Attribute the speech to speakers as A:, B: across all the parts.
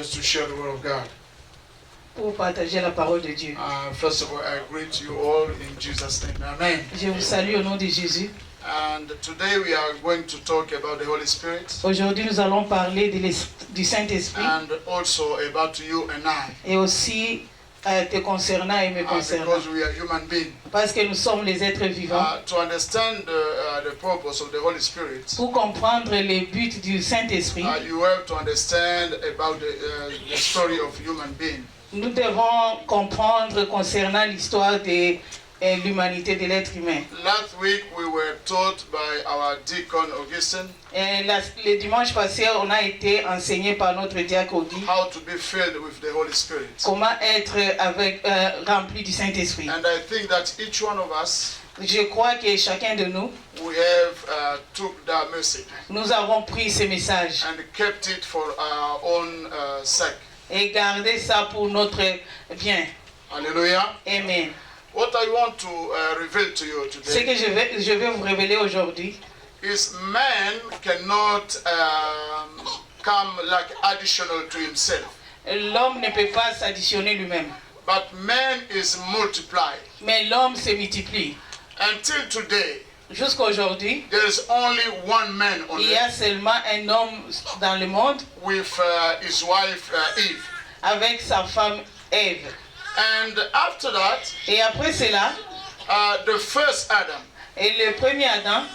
A: us to share the word of God.
B: Pour partager la parole de Dieu.
A: First of all, I greet you all in Jesus' name. Amen.
B: Je vous salue au nom de Jésus.
A: And today we are going to talk about the Holy Spirit.
B: Aujourd'hui, nous allons parler du Saint-Esprit.
A: And also about you and I.
B: Et aussi te concernant et me concernant.
A: Because we are human beings.
B: Parce que nous sommes les êtres vivants.
A: To understand the purpose of the Holy Spirit.
B: Pour comprendre les buts du Saint-Esprit.
A: You have to understand about the story of human beings.
B: Nous devons comprendre concernant l'histoire de l'humanité de l'être humain.
A: Last week we were taught by our deacon Augustine.
B: Le dimanche passé, on a été enseigné par notre diacre Audi.
A: How to be filled with the Holy Spirit.
B: Comment être rempli du Saint-Esprit.
A: And I think that each one of us.
B: Je crois que chacun de nous.
A: We have took that message.
B: Nous avons pris ce message.
A: And kept it for our own sake.
B: Et garder ça pour notre bien.
A: Alléluia.
B: Amen.
A: What I want to reveal to you today.
B: Ce que je vais vous révéler aujourd'hui.
A: Is man cannot come like additional to himself.
B: L'homme ne peut pas s'additionner lui-même.
A: But man is multiplied.
B: Mais l'homme se multiplie.
A: Until today.
B: Jusqu'à aujourd'hui,
A: there is only one man on
B: il y a seulement un homme dans le monde
A: with his wife Eve.
B: Avec sa femme Ève.
A: And after that,
B: et après cela,
A: the first Adam
B: et le premier Adam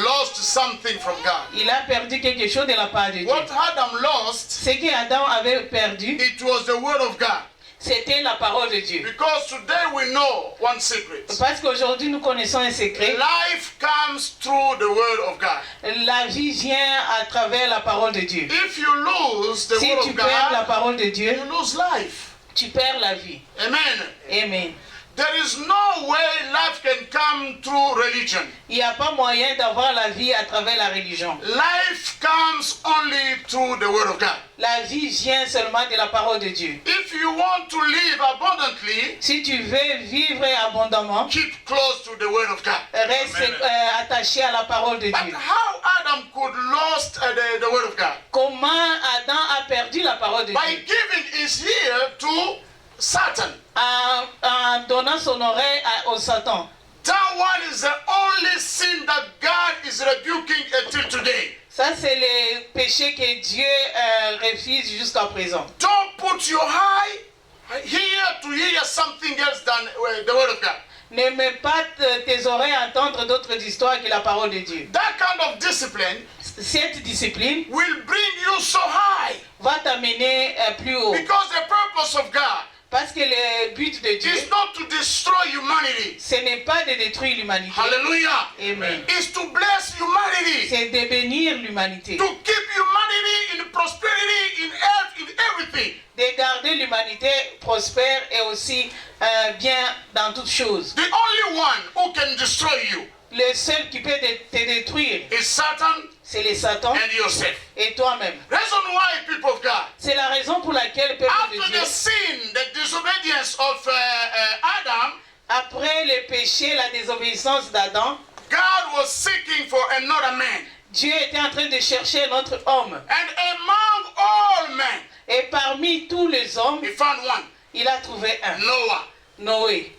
A: lost something from God.
B: Il a perdu quelque chose de la part de Dieu.
A: What Adam lost,
B: ce que Adam avait perdu,
A: it was the word of God.
B: C'était la parole de Dieu.
A: Because today we know one secret.
B: Parce qu'aujourd'hui nous connaissons un secret.
A: Life comes through the word of God.
B: La vie vient à travers la parole de Dieu.
A: If you lose the word of God,
B: si tu perds la parole de Dieu,
A: you lose life.
B: Tu perds la vie.
A: Amen.
B: Amen.
A: There is no way life can come through religion.
B: Il n'y a pas moyen d'avoir la vie à travers la religion.
A: Life comes only through the word of God.
B: La vie vient seulement de la parole de Dieu.
A: If you want to live abundantly,
B: si tu veux vivre abondamment,
A: keep close to the word of God.
B: Reste attaché à la parole de
A: But
B: Dieu.
A: how Adam could lost the word of God?
B: Comment Adam a perdu la parole de
A: By
B: Dieu?
A: giving his ear to Satan.
B: En donnant son oreille au Satan.
A: That one is the only sin that God is rebuking until today.
B: Ça c'est le péché que Dieu refuse jusqu'à présent.
A: Don't put your eye here to hear something else than the word of God.
B: Ne mets pas tes oreilles à entendre d'autres histoires que la parole de Dieu.
A: That kind of discipline
B: cette discipline
A: will bring you so high.
B: Va t'amener plus haut.
A: Because the purpose of God
B: parce que le but de Dieu
A: is not to destroy humanity.
B: Ce n'est pas de détruire l'humanité.
A: Hallelujah.
B: Amen.
A: It's to bless humanity.
B: C'est de bénir l'humanité.
A: To keep humanity in prosperity, in health, in everything.
B: De garder l'humanité prospère et aussi bien dans toutes choses.
A: The only one who can destroy you.
B: Le seul qui peut te détruire
A: is Satan.
B: C'est les Satan
A: and yourself.
B: Et toi-même.
A: Reason why, people of God.
B: C'est la raison pour laquelle peuple de Dieu.
A: After the sin, the disobedience of Adam.
B: Après le péché, la désobéissance d'Adam.
A: God was seeking for another man.
B: Dieu était en train de chercher notre homme.
A: And among all men.
B: Et parmi tous les hommes.
A: He found one.
B: Il a trouvé un.
A: Noah.
B: Noé.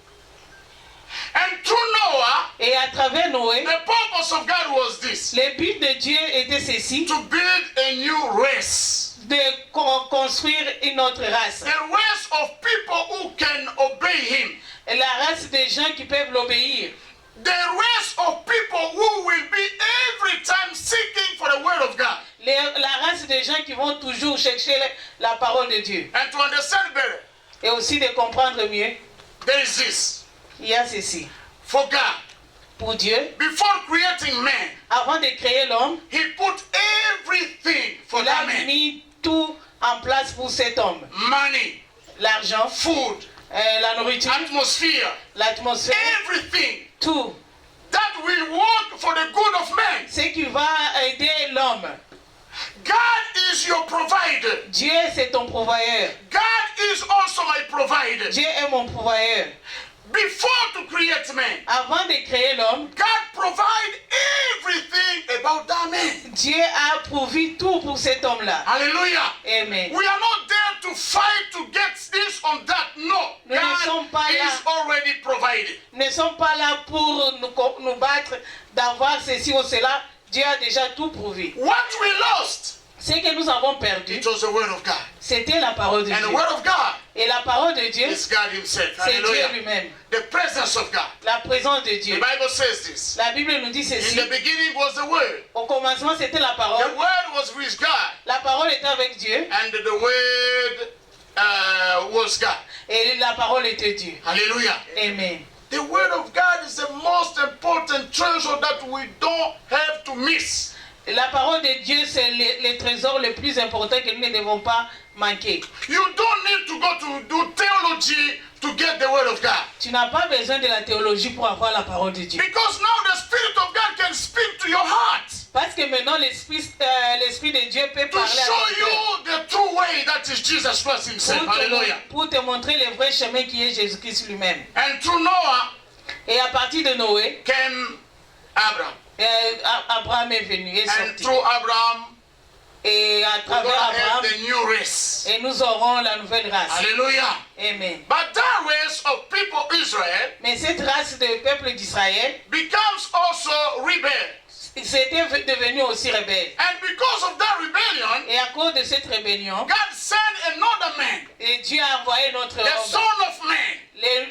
A: And through Noah,
B: et à travers Noé,
A: the purpose of God was this.
B: Le but de Dieu était ceci.
A: To build a new race.
B: De construire une autre race.
A: A race of people who can obey him.
B: La race des gens qui peuvent l'obéir.
A: The race of people who will be every time seeking for the word of God.
B: La race des gens qui vont toujours chercher la parole de Dieu.
A: And to understand better.
B: Et aussi de comprendre mieux.
A: There is this.
B: Il y a ceci.
A: For God.
B: Pour Dieu.
A: Before creating man.
B: Avant de créer l'homme.
A: He put everything for that man.
B: Il a mis tout en place pour cet homme.
A: Money.
B: L'argent.
A: Food.
B: La nourriture.
A: Atmosphere.
B: L'atmosphère.
A: Everything.
B: Tout.
A: That will work for the good of man.
B: Ce qui va aider l'homme.
A: God is your provider.
B: Dieu c'est ton pourvoyeur.
A: God is also my provider.
B: Dieu est mon pourvoyeur.
A: before to create man,
B: Avant de créer l'homme,
A: God provide everything about that man.
B: Dieu a pourvu tout pour cet homme-là.
A: Hallelujah.
B: Amen.
A: We are not there to fight to get this or that. No.
B: Nous ne sommes pas
A: God
B: là.
A: is already provided.
B: Nous ne sommes pas là pour nous battre d'avoir ceci ou cela. Dieu a déjà tout pourvu.
A: What we lost,
B: Ce que nous avons perdu,
A: it was the word of God.
B: c'était la parole de
A: And the
B: Dieu.
A: word of God
B: Et la parole de Dieu,
A: is God himself.
B: c'est Dieu
A: Hallelujah.
B: lui-même.
A: The presence of God.
B: La présence de
A: The
B: Dieu.
A: Bible says this.
B: La Bible nous dit
A: In
B: ceci.
A: the beginning was the word.
B: Au commencement, c'était la
A: The
B: parole.
A: word was with God.
B: La parole était avec Dieu.
A: And the word was God.
B: Et la parole était Dieu.
A: Hallelujah.
B: Amen.
A: The word of God is the most important treasure that we don't have to miss.
B: La parole de Dieu, c'est le trésor le plus important que nous ne devons pas manquer.
A: You don't need to go to do theology to get the word of God.
B: Tu n'as pas besoin de la théologie pour avoir la parole de Dieu.
A: Because now the Spirit of God can speak to your heart
B: Parce que maintenant, l'Esprit de Dieu peut
A: to
B: parler à
A: show
B: ton cœur.
A: you the true way that is Jesus Christ himself. Hallelujah.
B: Pour te montrer le vrai chemin qui est Jésus-Christ lui-même.
A: And through Noah
B: Et à partir de Noé,
A: came Abraham.
B: Abraham est venu et
A: And
B: sorti.
A: through Abraham,
B: Et à
A: we're going to
B: travers
A: have
B: Abraham,
A: the new race.
B: et nous aurons la nouvelle race.
A: Hallelujah.
B: Amen.
A: But that race of people Israel
B: Mais cette race de peuple d'Israël,
A: becomes also rebel.
B: c'était devenu aussi rebelle.
A: And because of that rebellion,
B: Et à cause de cette rébellion,
A: God sent another man,
B: et Dieu a envoyé notre
A: the
B: homme,
A: son of man,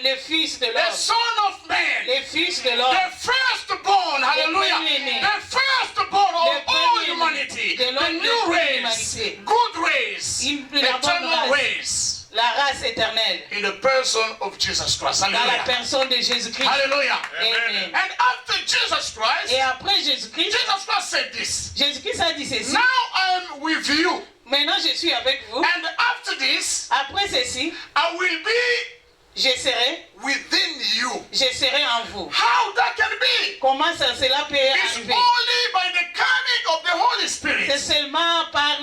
B: les fils de
A: the
B: l'homme,
A: son of man,
B: les fils de l'homme,
A: the firstborn, hallelujah,
B: premier-né.
A: the firstborn of
B: Le
A: all
B: premier-né
A: humanity,
B: de
A: the
B: l'homme de
A: new
B: toute
A: race,
B: l'humanité.
A: good race,
B: La bonne
A: eternal
B: race.
A: race,
B: la race éternelle,
A: in the person of Jesus Christ,
B: dans la
A: hallelujah,
B: personne de Jésus-Christ.
A: hallelujah.
B: Amen.
A: And after Jesus Christ,
B: Et après Jésus-Christ,
A: Jesus Christ said this,
B: Jésus-Christ a dit ceci.
A: now I am with you,
B: Maintenant je suis avec vous.
A: and after this,
B: Après ceci,
A: I will be
B: je
A: within you.
B: serai en vous.
A: How that can be?
B: Comment cela peut
A: It's
B: arriver?
A: only by the coming of the Holy
B: C'est
A: Spirit.
B: seulement par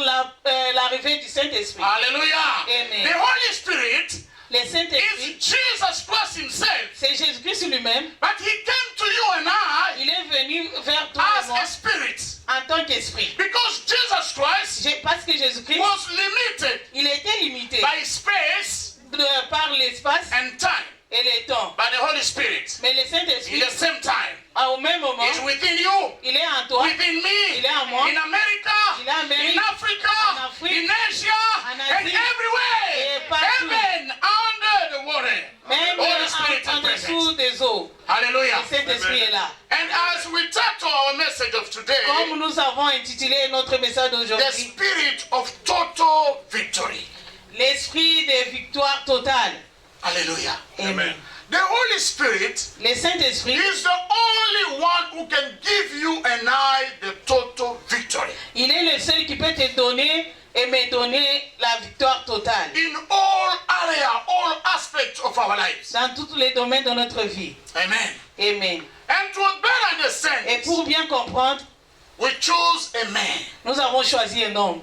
B: l'arrivée du Saint-Esprit.
A: Hallelujah.
B: Amen.
A: The Holy Spirit
B: Le
A: is
B: Saint-Esprit,
A: Jesus Christ himself.
B: c'est Jésus-Christ lui-même.
A: But he came to you and I
B: Il est venu vers toi et
A: as
B: moi
A: a spirit.
B: en tant qu'esprit.
A: Because Jesus Christ
B: Parce que Jésus-Christ,
A: was limited
B: il était limité
A: by space
B: par l'espace
A: and time.
B: et le temps.
A: By the Holy Spirit.
B: Mais le
A: In
B: Saint-Esprit,
A: the same time.
B: au même moment,
A: It's within you.
B: il est en toi.
A: Within me.
B: Il est en moi.
A: In America.
B: Il est en Amérique.
A: In Africa.
B: En Afrique.
A: In Asia.
B: En
A: And
B: Asie.
A: everywhere.
B: Et partout.
A: Amen. Under the water.
B: Même
A: Holy Spirit
B: en
A: is present.
B: dessous des eaux,
A: Hallelujah.
B: le Saint-Esprit est là.
A: And as we turn to our message of today,
B: Comme nous avons intitulé notre message
A: the
B: d'aujourd'hui,
A: spirit of total victory.
B: l'esprit de victoire totale.
A: Hallelujah.
B: Amen.
A: The Holy Spirit
B: Le Saint-Esprit,
A: is the only one who can give you and I the total victory.
B: il est le seul qui peut te donner et me donner la victoire totale
A: In all areas, all aspects of our lives.
B: dans tous les domaines de notre vie.
A: Amen.
B: Amen.
A: And to better understand
B: Et
A: this,
B: pour bien comprendre,
A: we choose a man,
B: nous avons choisi un homme,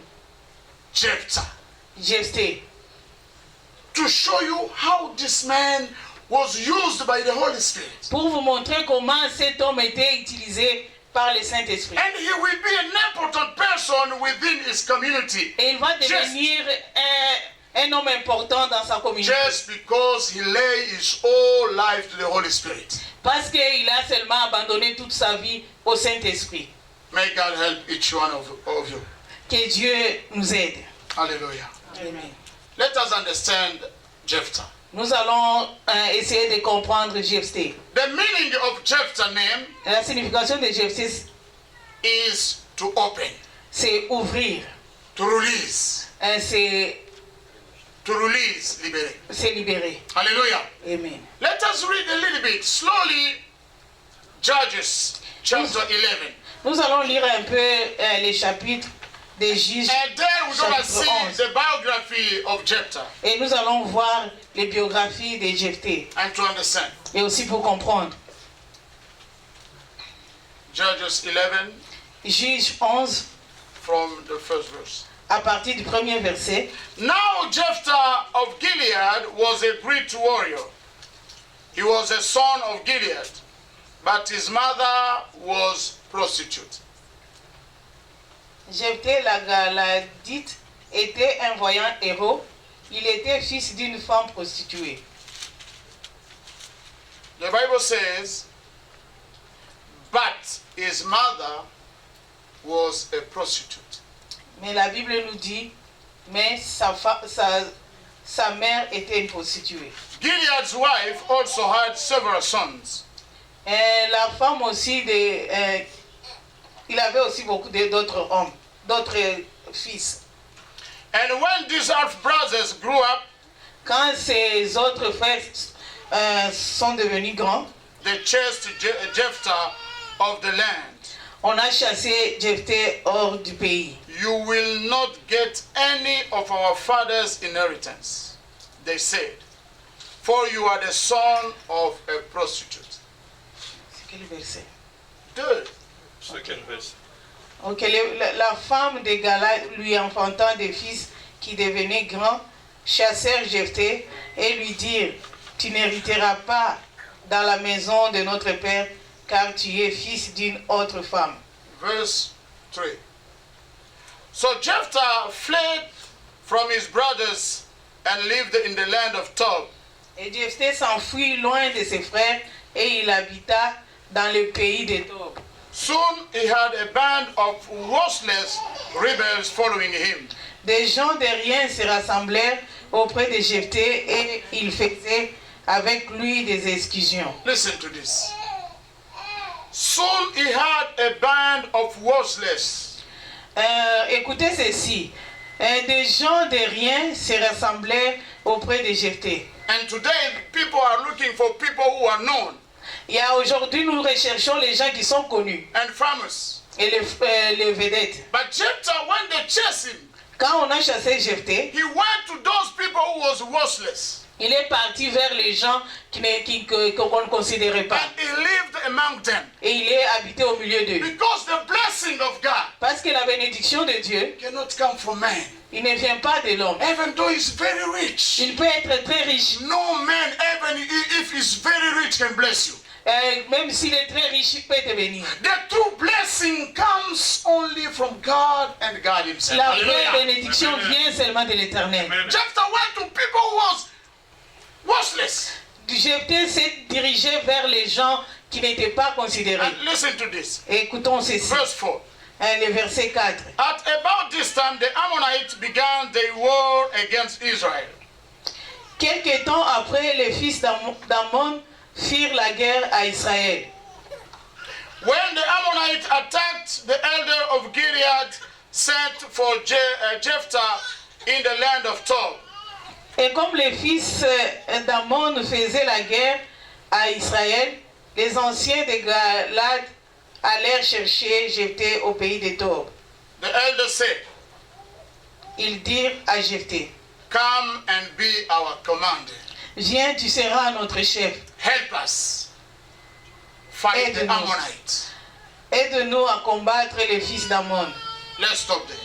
A: Jephthah,
B: Jephthé,
A: to show you how this man was used by the Holy Spirit.
B: pour vous montrer comment cet homme était utilisé par le Saint-Esprit.
A: And he will be an important person within his community.
B: Et il va devenir un homme important dans sa communauté.
A: Just because he lay his whole life to the Holy Spirit.
B: Parce qu'il a seulement abandonné toute sa vie au Saint-Esprit.
A: May God help each one of you.
B: Que Dieu nous aide.
A: Hallelujah.
B: Amen.
A: Let us understand Jephthah.
B: Nous allons essayer de comprendre Jephthé.
A: The meaning of Jephthah's name
B: La signification de Jephthé,
A: is to open,
B: c'est ouvrir.
A: to release,
B: C'est
A: libérer.
B: libérer.
A: Hallelujah.
B: Amen.
A: Let us read a little bit slowly. Judges chapter 11.
B: Nous allons lire un peu les chapitres des Juges.
A: And there we're going to
B: Chapitre
A: see
B: 11.
A: the biography of Jephthah
B: Et nous allons voir les biographies de Jephthé.
A: and to understand.
B: Et aussi pour comprendre.
A: Judges 11
B: Juges 11,
A: from the first verse.
B: à partir du premier verset.
A: Now Jephthah of Gilead was a great warrior He was a son of Gilead, but his mother was prostitute.
B: Jephthé la dite était un voyant héros. Il était fils d'une femme prostituée.
A: The Bible says, but his mother was a prostitute.
B: Mais la Bible nous dit, mais sa mère était une prostituée.
A: Gilead's wife also had several sons.
B: Et la femme aussi, il avait aussi beaucoup d'autres hommes, d'autres fils.
A: And when these half brothers grew up,
B: Quand ces autres frères sont devenus grands,
A: they chased Jephthah of the land.
B: on a chassé Jephthé hors du pays.
A: You will not get any of our father's inheritance, they said, for you are the son of a prostitute.
B: C'est quel verset?
A: 2.
C: Second verse.
B: Ok, la femme de Galad lui enfantant des fils qui devenaient grands, chassèrent Jephthé et lui dirent, tu n'hériteras pas dans la maison de notre père, car tu es fils d'une autre femme.
A: Verse 3. So Jephthah fled from his brothers and lived in the land of Tob.
B: Et Jephthé s'enfuit loin de ses frères et il habita dans le pays de Tob.
A: Soon he had a band of worthless rebels following him.
B: Des gens de rien se rassemblèrent auprès de Jephthé et ils faisaient avec lui des excursions.
A: Listen to this. Soon he had a band of worthless.
B: Écoutez ceci. Des gens de rien se rassemblèrent auprès de Jephthé.
A: And today people are looking for people who are known
B: Et aujourd'hui, nous recherchons les gens qui sont connus
A: and famous.
B: et les vedettes.
A: But Jephthah, when they chased him,
B: Quand on a chassé Jephthé,
A: he went to those people who was worthless.
B: il est parti vers les gens qu'on ne considérait pas.
A: And he lived among them.
B: Et il est habité au milieu d'eux.
A: Because the blessing of God
B: Parce que la bénédiction de Dieu,
A: cannot come from man.
B: il ne vient pas de l'homme.
A: Even though he's very rich.
B: Il peut être très riche.
A: No man, even if he's very rich, can bless you.
B: Même s'il est très riche, il peut te bénir.
A: The true blessing comes only from God and God himself.
B: La vraie
A: Hallelujah.
B: bénédiction vient seulement de l'Éternel.
A: Jephthah went to people who was worthless.
B: Jephthé s'est dirigé vers les gens qui n'étaient pas considérés.
A: And listen to this.
B: Écoutons ceci.
A: Verse 4.
B: Le verset 4.
A: At about this time, the Ammonites began their war against Israel.
B: Quelque temps après, les fils d'Ammon firent la guerre à Israël.
A: When the Ammonites attacked, the elder of Gilead sent for Jephthah in the land of Tob.
B: Et comme les fils d'Ammon faisaient la guerre à Israël, les anciens de Galad allèrent chercher Jephthé au pays de Tob.
A: The elder said,
B: Ils dirent à Jephthé,
A: come and be our commander.
B: viens, tu seras notre chef.
A: Help us fight the Ammonites.
B: Aide-nous à combattre les fils d'Ammon.
A: Let's stop there.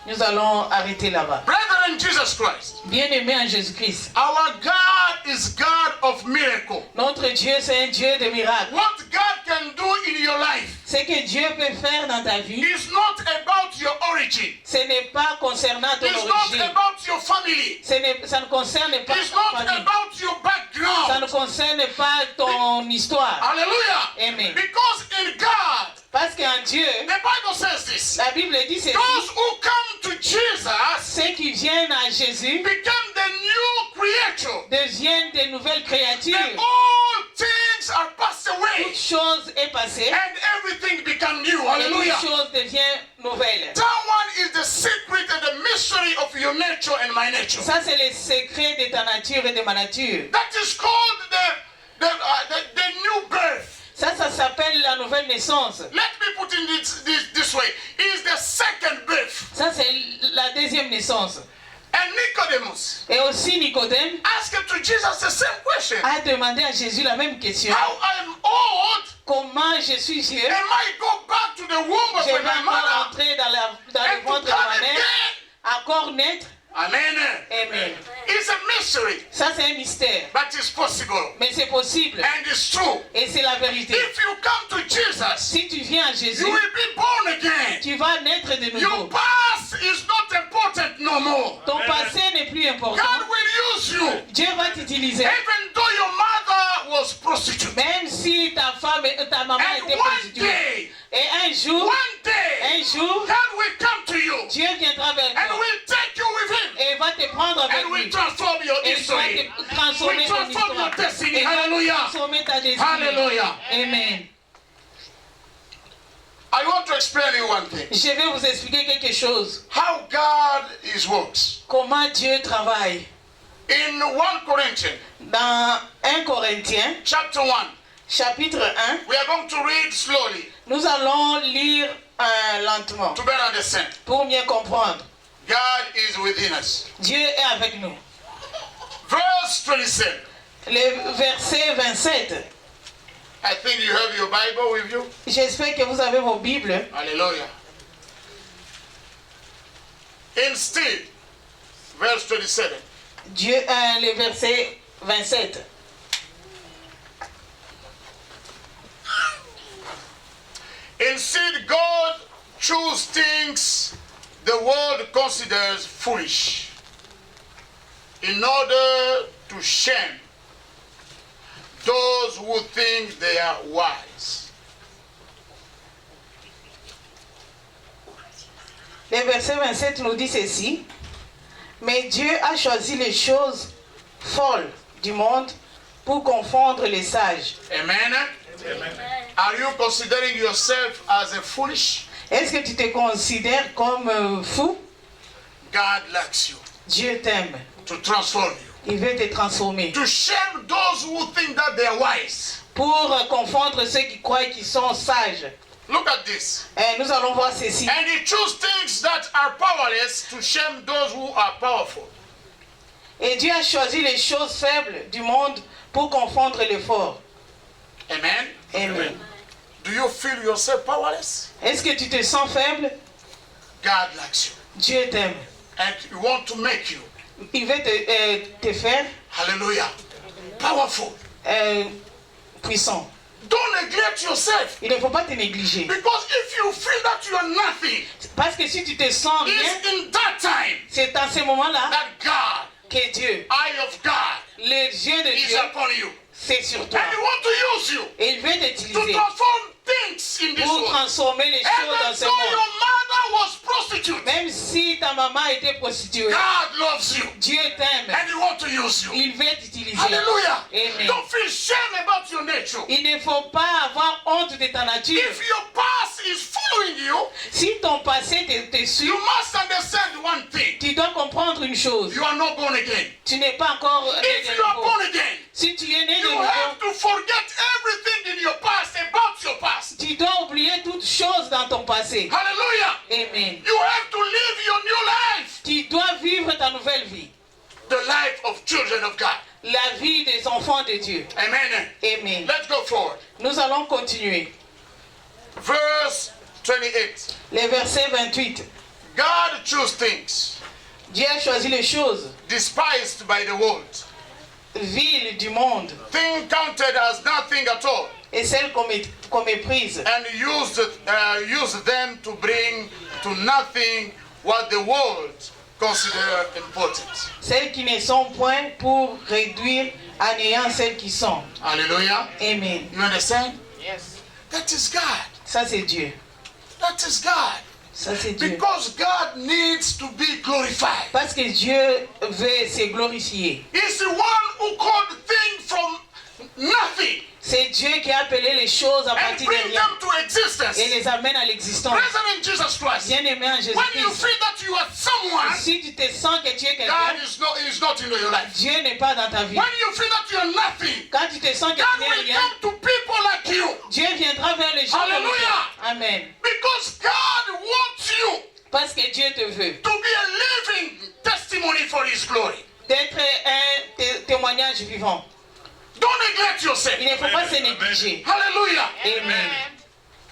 B: Nous allons arrêter là-bas.
A: Brethren in Jesus Christ,
B: Bien-aimés en Jésus-Christ,
A: our God is God of miracle.
B: notre Dieu, c'est un Dieu de miracles.
A: What God can do in your life
B: Ce que Dieu peut faire dans ta vie,
A: is not about your origin.
B: ce n'est pas concernant ton
A: It's not
B: origine.
A: about your family.
B: Ça ne concerne pas
A: It's
B: ta
A: not
B: famille.
A: about your
B: Ça ne
A: background.
B: concerne pas ton histoire.
A: Hallelujah.
B: Amen.
A: Because in God,
B: Parce qu'en Dieu,
A: the Bible says this.
B: la Bible dit ceci.
A: Those who come to Jesus
B: Ceux qui viennent à Jésus
A: become the new creature.
B: deviennent de nouvelles
A: And
B: créatures.
A: all things are passed away.
B: Toute chose est passée.
A: And everything become new.
B: Et
A: Hallelujah.
B: toute chose devient nouvelle.
A: That one is the secret and the mystery of your nature and my nature.
B: Ça, c'est le secret de ta nature et de ma nature.
A: That is called the new birth.
B: Ça s'appelle la nouvelle naissance.
A: Let me put it this way. It's the second birth.
B: Ça, c'est la deuxième naissance.
A: And Nicodemus
B: Et aussi, Nicodème
A: asked to Jesus the same question.
B: a demandé à Jésus la même question.
A: How I'm old,
B: Comment je suis vieux?
A: am I go back to the womb of
B: Je vais
A: my
B: encore
A: mother
B: entrer dans le
A: and
B: ventre
A: to
B: de
A: come
B: ma mère,
A: again?
B: encore naître.
A: Amen.
B: Amen.
A: It's a mystery,
B: Ça, c'est un mystère.
A: but it's possible.
B: Mais c'est possible.
A: And it's true.
B: Et c'est la vérité.
A: If you come to Jesus,
B: Si tu viens à
A: you
B: Jésus,
A: will be born again.
B: tu vas naître de
A: Your
B: nouveau.
A: past is not important no more.
B: Ton passé n'est plus important.
A: God will use you.
B: Dieu va t'utiliser.
A: Even though your mother was prostitute.
B: Même si ta femme, ta maman
A: And
B: était
A: one
B: prostituée.
A: day,
B: Et un jour,
A: God will come to you
B: Dieu viendra vers
A: and
B: toi.
A: will take you with him
B: Et va te prendre avec
A: and will
B: lui.
A: transform your
B: Et va
A: history.
B: te transformer
A: Will
B: ton
A: transform your
B: histoire.
A: destiny.
B: Et va
A: Hallelujah.
B: transformer ta destinée.
A: Hallelujah.
B: Amen.
A: I want to explain you one thing.
B: Je vais vous expliquer quelque chose.
A: How God is works.
B: Comment Dieu travaille.
A: In 1 Corinthians
B: Dans 1 Corinthiens,
A: chapter 1,
B: chapitre 1,
A: we are going to read slowly
B: nous allons lire lentement
A: to better understand.
B: pour mieux comprendre.
A: God is within us.
B: Dieu est avec nous.
A: Verse 27.
B: Le verset 27.
A: I think you have your Bible with you.
B: J'espère que vous avez vos Bibles.
A: Hallelujah. Instead, verse 27.
B: Dieu, le verset 27.
A: Instead, God chose things the world considers foolish in order to shame those who think they are wise.
B: Le verset 27 nous dit ceci. Mais Dieu a choisi les choses folles du monde pour confondre les sages.
A: Amen. Amen. Are you considering yourself as a foolish?
B: Est-ce que tu te considères comme fou?
A: God likes you
B: Dieu t'aime.
A: to transform you.
B: Il veut te transformer.
A: To shame those who think that they are wise.
B: Pour confondre ceux qui croient qu'ils sont sages.
A: Look at this.
B: Nous allons voir ceci.
A: And he chose things that are powerless to shame those who are powerful.
B: Et Dieu a choisi les choses faibles du monde pour confondre les forts.
A: Amen.
B: Amen.
A: Do you feel yourself powerless?
B: Est-ce que tu te sens faible?
A: God likes you.
B: Dieu t'aime.
A: And he wants to make you.
B: Il veut te faire
A: Hallelujah. Powerful.
B: Puissant.
A: Don't neglect yourself.
B: Il ne faut pas te négliger.
A: Because if you feel that you are nothing,
B: Parce que si tu te sens rien,
A: it's in that time
B: c'est à ce moment-là
A: that God,
B: que Dieu,
A: eye of God,
B: les yeux de
A: is
B: Dieu,
A: upon you.
B: c'est sur toi.
A: And he wants to use you
B: Et il veut
A: to
B: t'utiliser
A: transform things in this
B: pour
A: world.
B: transformer les choses dans
A: Even
B: ce
A: though your
B: monde.
A: mother was prostitute,
B: Même si ta maman était prostituée,
A: God loves you
B: Dieu t'aime.
A: and he wants to use you.
B: Il veut t'utiliser.
A: Hallelujah.
B: Amen.
A: Don't feel shame about your nature.
B: Il ne faut pas avoir honte de ta nature.
A: If your past is following you,
B: Si ton passé te suit,
A: you must understand one thing.
B: tu dois comprendre une chose.
A: You are not born again.
B: Tu n'es pas encore né
A: If
B: de
A: you are
B: nouveau.
A: born again,
B: Si tu es né de
A: you
B: nouveau,
A: have to forget everything in your past about your past.
B: tu dois oublier toutes choses dans ton passé.
A: Hallelujah.
B: Amen.
A: You have to live your new life.
B: Tu dois vivre ta nouvelle vie.
A: The life of children of God.
B: La vie des enfants de Dieu.
A: Amen.
B: Amen.
A: Let's go forward.
B: Nous allons continuer.
A: Verse 28.
B: Le verset 28.
A: God chose things
B: Dieu a choisi les choses
A: despised by the world,
B: viles du monde
A: things counted as nothing at all,
B: et celles qu'on méprise
A: and used them to bring to nothing what the world consider important.
B: Celles qui ne sont point pour réduire à néant celles qui sont.
A: Hallelujah.
B: Amen.
A: You understand?
B: Yes.
A: That is God.
B: Ça c'est Dieu.
A: That is God.
B: Ça c'est Dieu.
A: Because God needs to be glorified.
B: Parce que Dieu veut se glorifier.
A: He's the one who called things from nothing
B: C'est Dieu qui a appelé les choses à
A: and
B: partir de
A: bring
B: rien
A: them to existence.
B: et les amène à l'existence.
A: Present in Jesus Christ.
B: Bien-aimé en
A: When you
B: Jésus-Christ,
A: feel that you are someone,
B: si tu te sens que tu es
A: God
B: quelqu'un,
A: is not in your life.
B: Dieu n'est pas dans ta vie.
A: When you feel that you are nothing,
B: Quand tu te sens que
A: God
B: tu n'es
A: will
B: rien,
A: come to people like you.
B: Dieu viendra vers les gens comme
A: Hallelujah.
B: toi. Amen.
A: Because God wants you
B: Parce que Dieu te veut.
A: to be a living testimony for His glory.
B: D'être un témoignage vivant.
A: Don't neglect yourself.
B: Il ne faut pas se négliger.
A: Hallelujah.
B: Amen.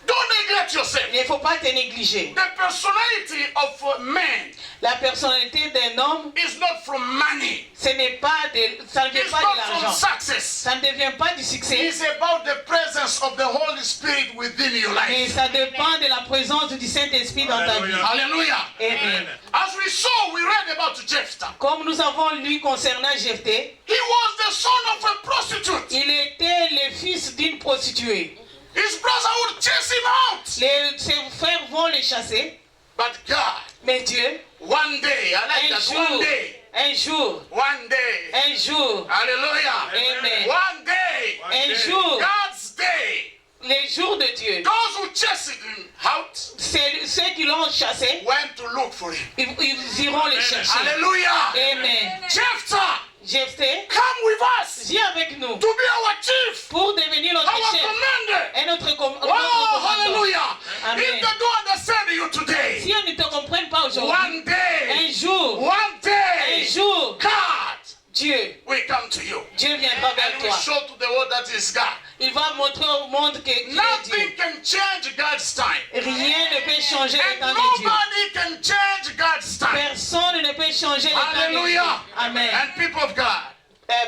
A: Don't neglect yourself.
B: Il ne faut pas te négliger.
A: The personality of man
B: La personnalité d'un homme,
A: is not from money.
B: ça ne vient pas de
A: It's not from
B: l'argent.
A: success.
B: Ça ne devient pas du succès.
A: It's about the presence of the Holy Spirit within your
B: Mais
A: life.
B: ça dépend de la présence du Saint-Esprit dans ta vie.
A: Hallelujah.
B: Amen.
A: As we saw, we read about Jephthah.
B: Comme nous avons lu concernant Jephthé,
A: He was the son of a prostitute.
B: il était le fils d'une prostituée.
A: His brother would chase him out.
B: Ses frères vont le chasser.
A: But God,
B: Mais Dieu,
A: one day, I like
B: un
A: that, one
B: jour,
A: day,
B: un jour,
A: one day,
B: un jour,
A: hallelujah,
B: Amen.
A: one day,
B: un jour,
A: God's day,
B: les jours de Dieu,
A: those who chased him out
B: ceux qui l'ont chassé,
A: went to look for him.
B: ils iront le chercher.
A: Hallelujah.
B: Amen.
A: Jephthah,
B: Jephthé,
A: come with us
B: viens avec nous
A: to be our chief,
B: pour devenir notre
A: our
B: chef
A: commander.
B: et notre
A: Oh,
B: commandant.
A: hallelujah.
B: Amen.
A: If they don't understand you today,
B: Si on ne te comprenne pas aujourd'hui,
A: one day,
B: un jour,
A: one day,
B: un jour,
A: God
B: Dieu,
A: will come to you.
B: Dieu viendra vers
A: And will
B: toi.
A: show to the world that is God.
B: Il va montrer au monde qu'il est Dieu.
A: Nothing can change God's time.
B: Rien ne peut changer le
A: And
B: temps de Dieu.
A: nobody can change God's time.
B: Personne ne peut changer le temps de Dieu.
A: Hallelujah.
B: Amen.
A: And people of God,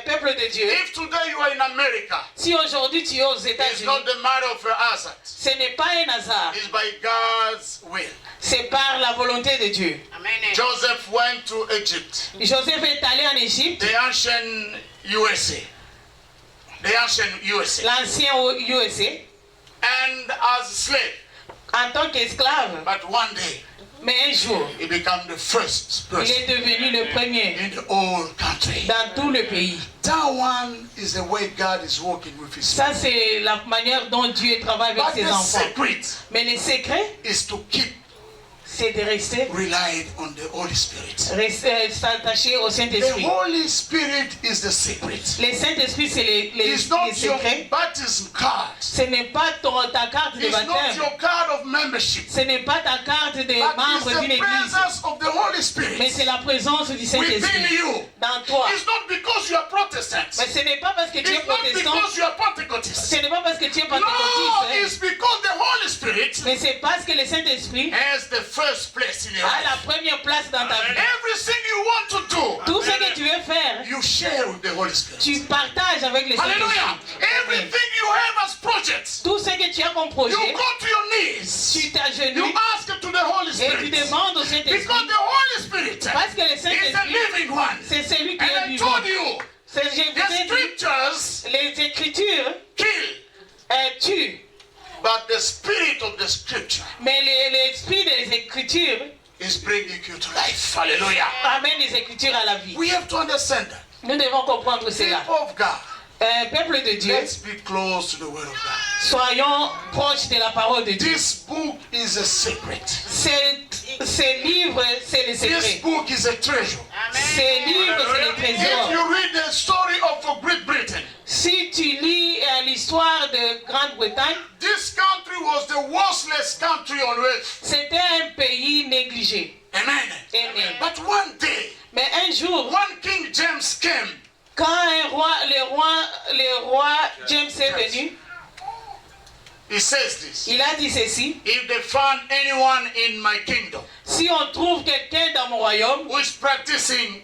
B: Peuple de Dieu,
A: if today you are in America,
B: si aujourd'hui tu es aux
A: it's
B: États-Unis,
A: not the matter of your hazard.
B: ce n'est pas un hasard,
A: It's by God's will.
B: c'est par la volonté de Dieu.
A: Joseph went to Egypt,
B: Joseph est allé en Égypte,
A: the ancient USA. The ancient USA.
B: l'ancien USA,
A: And as a slave.
B: en tant qu'esclave.
A: But one day,
B: Mais un jour,
A: he became the first
B: il
A: person
B: est devenu le premier
A: in the whole country.
B: dans tout le pays.
A: That one is the way God is working with his
B: Ça, c'est la manière dont Dieu travaille avec
A: But
B: ses
A: the
B: enfants.
A: secret
B: Mais le secret,
A: is to keep
B: c'est de rester
A: relying on the Holy Spirit.
B: s'attacher au
A: The
B: Saint-Esprit.
A: Holy Spirit is the secret.
B: Le Saint-Esprit, c'est
A: It's not
B: les
A: your
B: secrets.
A: baptism card.
B: Ce n'est pas ta carte de
A: It's not
B: baptême.
A: your card of membership.
B: Ce n'est pas ta carte de
A: But
B: membre
A: it's
B: d'une
A: the
B: église.
A: presence of the Holy
B: Mais
A: Spirit
B: c'est la présence du
A: within
B: Saint-Esprit
A: you.
B: dans toi.
A: It's not because you are Protestant.
B: Mais ce n'est pas parce que tu es
A: It's not
B: protestant.
A: because you are Pentecostal.
B: Ce n'est pas parce que tu es
A: No,
B: pentecôtiste.
A: it's because the Holy Spirit
B: Mais c'est parce que le Saint-Esprit
A: has the first place in your
B: a la
A: life.
B: première place dans ta vie.
A: Everything you want to do,
B: Tout ce que tu veux faire,
A: you share with the Holy Spirit.
B: tu partages avec le
A: Hallelujah.
B: Saint-Esprit.
A: Everything you have as projects,
B: Tout ce que tu as comme
A: you
B: projet,
A: go to your knees.
B: tu
A: You
B: t'agenouilles
A: ask to the Holy
B: et tu
A: Spirit.
B: demandes au
A: Because
B: Saint-Esprit.
A: the Holy Spirit
B: Parce que le
A: is the
B: Saint-Esprit,
A: living one.
B: c'est celui qui
A: And
B: est
A: I
B: vivant.
A: told you,
B: C'est, je
A: the
B: vous ai dit,
A: scriptures
B: les Écritures
A: kill,
B: tuent,
A: but the spirit of the scripture
B: mais l'esprit des Écritures
A: is bringing you to life. Hallelujah.
B: amène les Écritures à la vie.
A: We have to understand that.
B: Nous devons comprendre cela.
A: People of God,
B: Peuple de Dieu,
A: let's be close to the word of God.
B: soyons proches de la parole de Dieu.
A: This book is a secret.
B: Ces livres, c'est les
A: This
B: secrets.
A: book is a treasure.
B: Ces livres, c'est les
A: If
B: trésors.
A: you read the story of Great Britain,
B: Si tu lis l'histoire de Grande-Bretagne,
A: this country was the worthless country on earth.
B: c'était un pays négligé.
A: Amen.
B: Amen.
A: But one day,
B: Mais un jour,
A: one King James came.
B: quand le roi James est venu,
A: He says this.
B: il a dit ceci:
A: If they found anyone in my kingdom
B: si on trouve quelqu'un dans mon royaume
A: who is practicing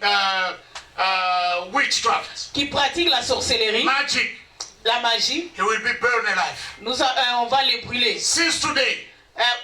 A: witchcraft,
B: qui pratique la sorcellerie,
A: magic,
B: la magie,
A: he will be burned alive.
B: on va les brûler.
A: Since today,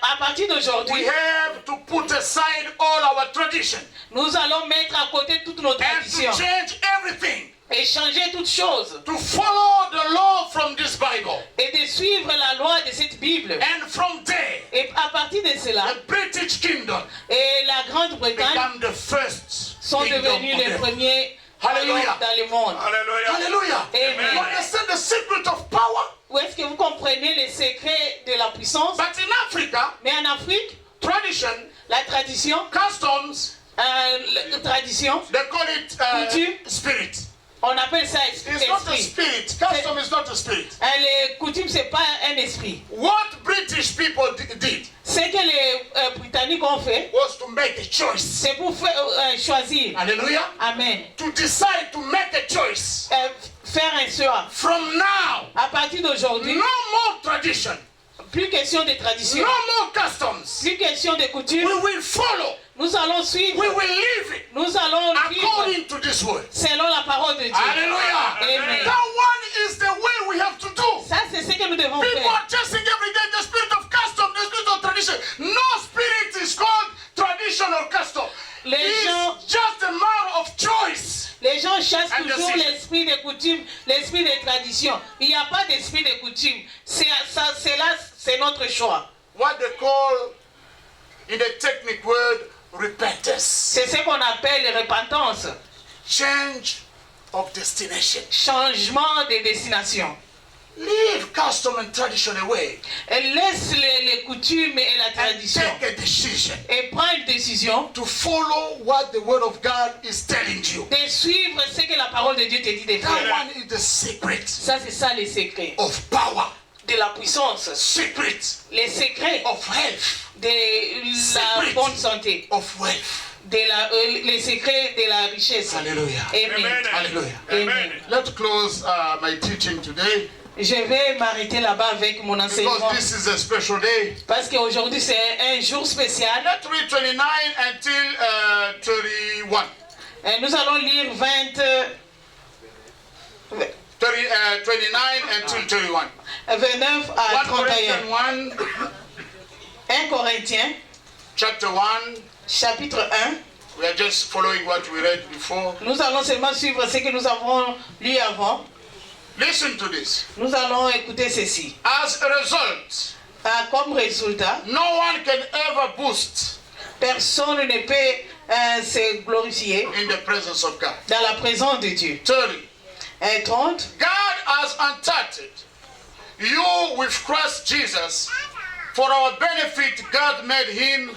B: À partir
A: we
B: d'aujourd'hui,
A: have to put aside all our tradition
B: nous allons mettre à côté toutes nos
A: and to
B: traditions
A: change everything
B: et changer toutes choses
A: to follow the law from this Bible.
B: et de suivre la loi de cette Bible.
A: And from there,
B: Et à partir de cela,
A: the British kingdom
B: et la Grande-Bretagne
A: become the first
B: sont
A: kingdom
B: devenus
A: on
B: les
A: earth.
B: premiers
A: Hallelujah.
B: royaumes dans le monde.
A: Hallelujah.
B: Amen.
A: You understand the secret of power?
B: Où est-ce que vous comprenez les secrets de la puissance?
A: But in Africa,
B: Mais en Afrique,
A: tradition,
B: la tradition,
A: customs,
B: la tradition,
A: they call it
B: Coutume.
A: spirit.
B: on appelle ça
A: It's not a
B: esprit.
A: spirit. Custom is not a spirit.
B: Les coutumes, c'est pas un esprit.
A: What British people did
B: Ce que les Britanniques ont fait,
A: was to make a choice.
B: c'est pour choisir.
A: Hallelujah.
B: Amen.
A: To decide to make a choice.
B: Faire un choix.
A: From now,
B: À partir d'aujourd'hui,
A: no more tradition.
B: Plus question de tradition.
A: No more customs.
B: Plus question de coutumes.
A: We will follow.
B: Nous allons suivre.
A: We will live it
B: Nous allons vivre
A: according to this word.
B: selon la parole de Dieu.
A: Hallelujah.
B: Amen.
A: That one is the way we have to do.
B: Ça, c'est ce que nous devons
A: People
B: faire.
A: are chasing every day the spirit of custom, the spirit of tradition. No spirit is called tradition or custom. It's just a matter of choice.
B: Les gens chassent
A: And
B: toujours
A: decision.
B: l'esprit des coutumes, l'esprit des traditions. Il n'y a pas d'esprit des coutumes. C'est notre choix.
A: What they call, in the technical word, repentance.
B: C'est ce qu'on appelle repentance.
A: Change of destination.
B: Changement de destination.
A: Leave custom and tradition away.
B: Elle laisse les coutumes et la
A: And
B: tradition.
A: take a decision
B: Et prend une décision
A: to follow what the word of God is telling you.
B: de suivre ce que la parole de Dieu te dit de
A: That
B: faire.
A: one is the secret
B: Ça, c'est ça les secrets.
A: of power.
B: De la puissance.
A: Secret
B: Les secrets
A: of health.
B: de la
A: Secret
B: bonne santé.
A: of wealth.
B: Les secrets de la richesse.
A: Hallelujah.
B: Amen.
A: Hallelujah.
B: Amen.
A: Let's close my teaching today
B: Je vais m'arrêter là-bas avec mon enseignement.
A: because this is a special day.
B: Parce qu'aujourd'hui, c'est un jour spécial.
A: Let's read 29 until 31.
B: Et nous allons lire
A: 29 until 31.
B: 29 à
A: 1
B: 31.
A: Corinthians 1,
B: 1 Corinthiens,
A: chapter 1.
B: chapitre 1.
A: We are just following what we read before.
B: Nous allons seulement suivre ce que nous avons lu avant.
A: Listen to this.
B: Nous allons écouter ceci.
A: As a result,
B: Comme résultat,
A: no one can ever boast
B: personne ne peut se glorifier
A: in the presence of God.
B: dans la présence de Dieu.
A: 30.
B: Et 30.
A: God has untouched you with Christ Jesus. For our benefit, God made him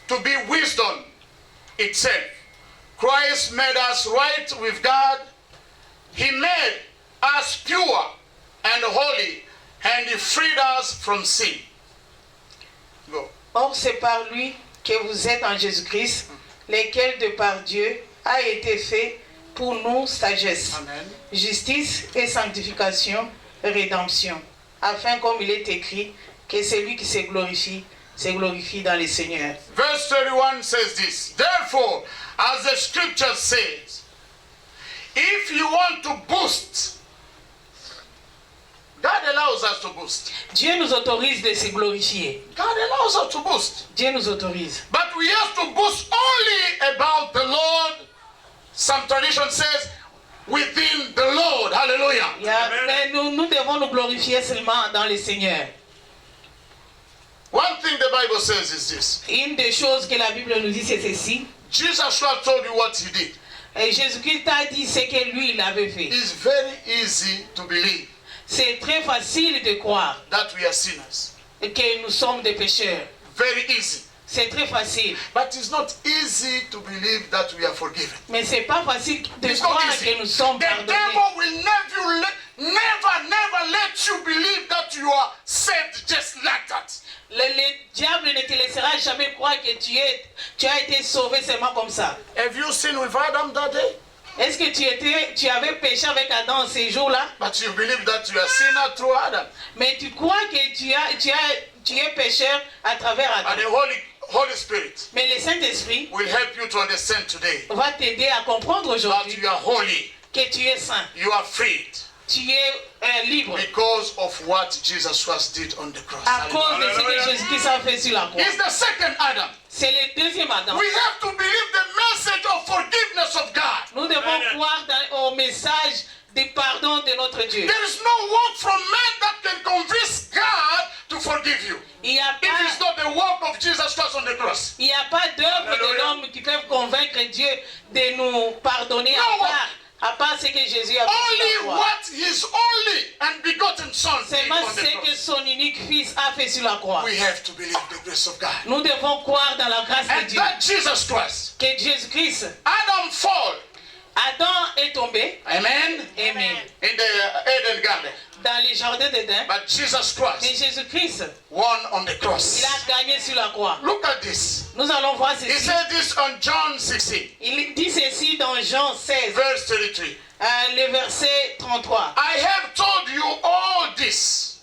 A: to be wisdom itself. Christ made us right with God. He made us pure and holy, and he freed us from sin. Go.
B: Or, c'est par lui que vous êtes en Jésus-Christ, lequel de par Dieu a été fait pour nous sagesse,
A: Amen.
B: justice et sanctification et rédemption, afin, comme il est écrit, que celui qui se glorifie dans le Seigneur.
A: Verse 31 says this. Therefore, as the scripture says, if you want to boast, God allows us to boast.
B: Dieu nous autorise de se glorifier.
A: God allows us to boast.
B: Dieu nous autorise.
A: But we have to boast only about the Lord. Some tradition says, within the Lord. Hallelujah.
B: Mais nous devons nous glorifier seulement dans le Seigneur.
A: One thing the Bible says is this.
B: Une des choses que la Bible nous dit, c'est ceci.
A: Jesus Christ told you what he did.
B: Et Jésus-Christ a dit ce que lui, il avait fait.
A: It's very easy to believe
B: C'est très facile de croire
A: that we are sinners.
B: que nous sommes des pécheurs.
A: Very easy.
B: C'est très facile.
A: But it's not easy to believe that we are forgiven.
B: Mais c'est pas facile de
A: It's not
B: croire
A: easy.
B: que nous sommes
A: The
B: pardonnés.
A: devil will never let you believe that you are saved just like that.
B: Le diable ne te laissera jamais croire que tu as été sauvé seulement comme ça.
A: Have you sinned with Adam that day?
B: Est-ce que tu avais péché avec Adam ces jours-là?
A: But you believe that you are sinner through Adam.
B: Mais tu crois que tu es pécheur à travers
A: And
B: Adam.
A: the Holy Spirit
B: Mais le Saint-Esprit
A: will help you to understand today
B: va t'aider à comprendre
A: that
B: aujourd'hui
A: you are holy,
B: que tu es saint,
A: you are freed
B: tu es libre
A: because of what Jesus Christ did on the cross.
B: à cause de ce que Jésus-Christ a fait sur la croix.
A: It's the second Adam.
B: C'est le deuxième Adam.
A: We have to believe the message of forgiveness of God.
B: Nous devons croire au message du pardon de notre Dieu.
A: There is no work from man that can convince God to forgive you.
B: Il n'y a
A: It is
B: pas,
A: not the work of Jesus Christ on the cross.
B: il y a pas d'œuvre de l'homme qui peuvent convaincre Dieu de nous pardonner
A: No,
B: à part ce que Jésus a fait sur la
A: Only
B: croix.
A: what his only and begotten Son did
B: Seulement
A: on the
B: ce que
A: cross.
B: son unique fils a fait sur la croix.
A: We have to believe the grace of God.
B: Nous devons croire dans la grâce de
A: And
B: Dieu.
A: that Jesus Christ,
B: Que Jésus-Christ,
A: Adam fall,
B: Adam est tombé,
A: amen,
B: amen,
A: in the Eden garden.
B: dans les jardins d'Éden.
A: But Jesus
B: Mais
A: Christ
B: Jésus-Christ,
A: won on the
B: il
A: cross.
B: a gagné sur la croix.
A: Look at this.
B: Nous allons voir
A: He
B: ceci.
A: said this on John 16,
B: Il dit ceci dans Jean 16,
A: verse 33.
B: le verset 33.
A: I have told you all this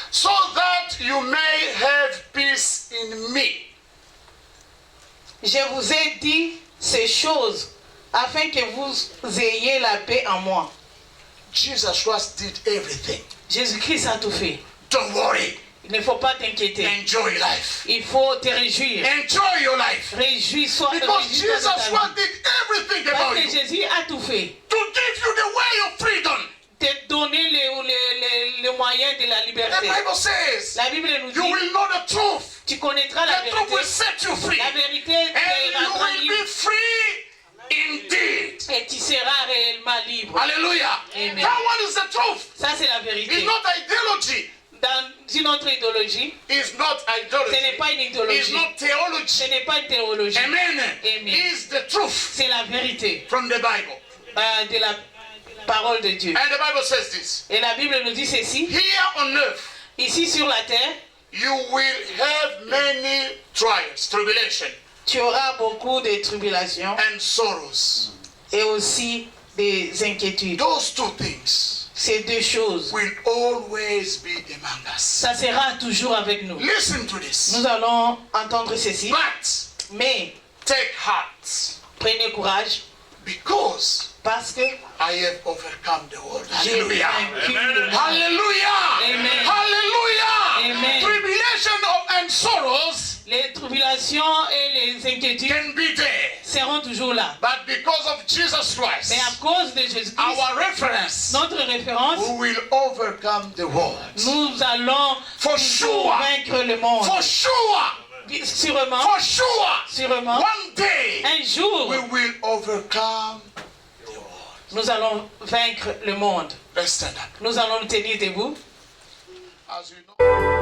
A: so that you may have peace in me.
B: Je vous ai dit ces choses afin que vous ayez la paix en moi.
A: Jesus Christ did everything.
B: Jésus-Christ a tout fait.
A: Don't worry.
B: Il ne faut pas t'inquiéter.
A: Enjoy life.
B: Il faut te réjouir.
A: Enjoy your life.
B: Réjouis-toi.
A: Because Jesus Christ did everything
B: Parce
A: about
B: que
A: you.
B: Jésus a tout fait.
A: To give you the way of freedom.
B: Te donner les moyens de la
A: The
B: liberté.
A: Bible says,
B: La Bible nous
A: you
B: dit,
A: will know the truth.
B: tu connaîtras la
A: The truth will
B: vérité.
A: set you free.
B: La vérité
A: And
B: te
A: you
B: rendra
A: will
B: libre.
A: be free indeed.
B: Et tu seras réellement libre.
A: Hallelujah.
B: Amen.
A: That one is the truth.
B: Ça, c'est la
A: It's
B: vérité.
A: not ideology.
B: Dans une autre idéologie,
A: It's not
B: ce n'est
A: ideology.
B: pas une
A: It's
B: idéologie.
A: not
B: Ce
A: theology.
B: n'est pas une théologie.
A: Amen.
B: Amen.
A: It's the truth
B: C'est la vérité
A: from the Bible.
B: de la parole de Dieu.
A: And the Bible says this.
B: Et la Bible nous dit ceci.
A: Here on earth,
B: Ici sur la terre,
A: you will have many trials, tribulation,
B: tu auras beaucoup de tribulations
A: and sorrows.
B: et aussi des inquiétudes.
A: Those two things
B: Ces deux choses,
A: will always be among us.
B: ça sera toujours avec nous.
A: Listen to this.
B: Nous allons entendre ceci.
A: But
B: Mais
A: take heart,
B: prenez courage
A: because
B: parce que
A: I have overcome the world.
B: j'ai
A: Hallelujah.
B: vaincu le monde.
A: Hallelujah.
B: Amen.
A: Hallelujah.
B: Amen.
A: Tribulation and sorrows
B: Les tribulations et les inquiétudes
A: can be there.
B: seront toujours là.
A: But because of Jesus Christ,
B: Mais à cause de Jésus-Christ,
A: our reference,
B: notre référence,
A: we will overcome the world.
B: nous allons
A: For
B: toujours
A: sure.
B: vaincre le monde.
A: For sure.
B: Sûrement,
A: For sure.
B: sûrement,
A: One day
B: un jour,
A: we will overcome.
B: nous allons vaincre le monde.
A: Let's stand up.
B: Nous allons nous tenir debout.
A: As you know.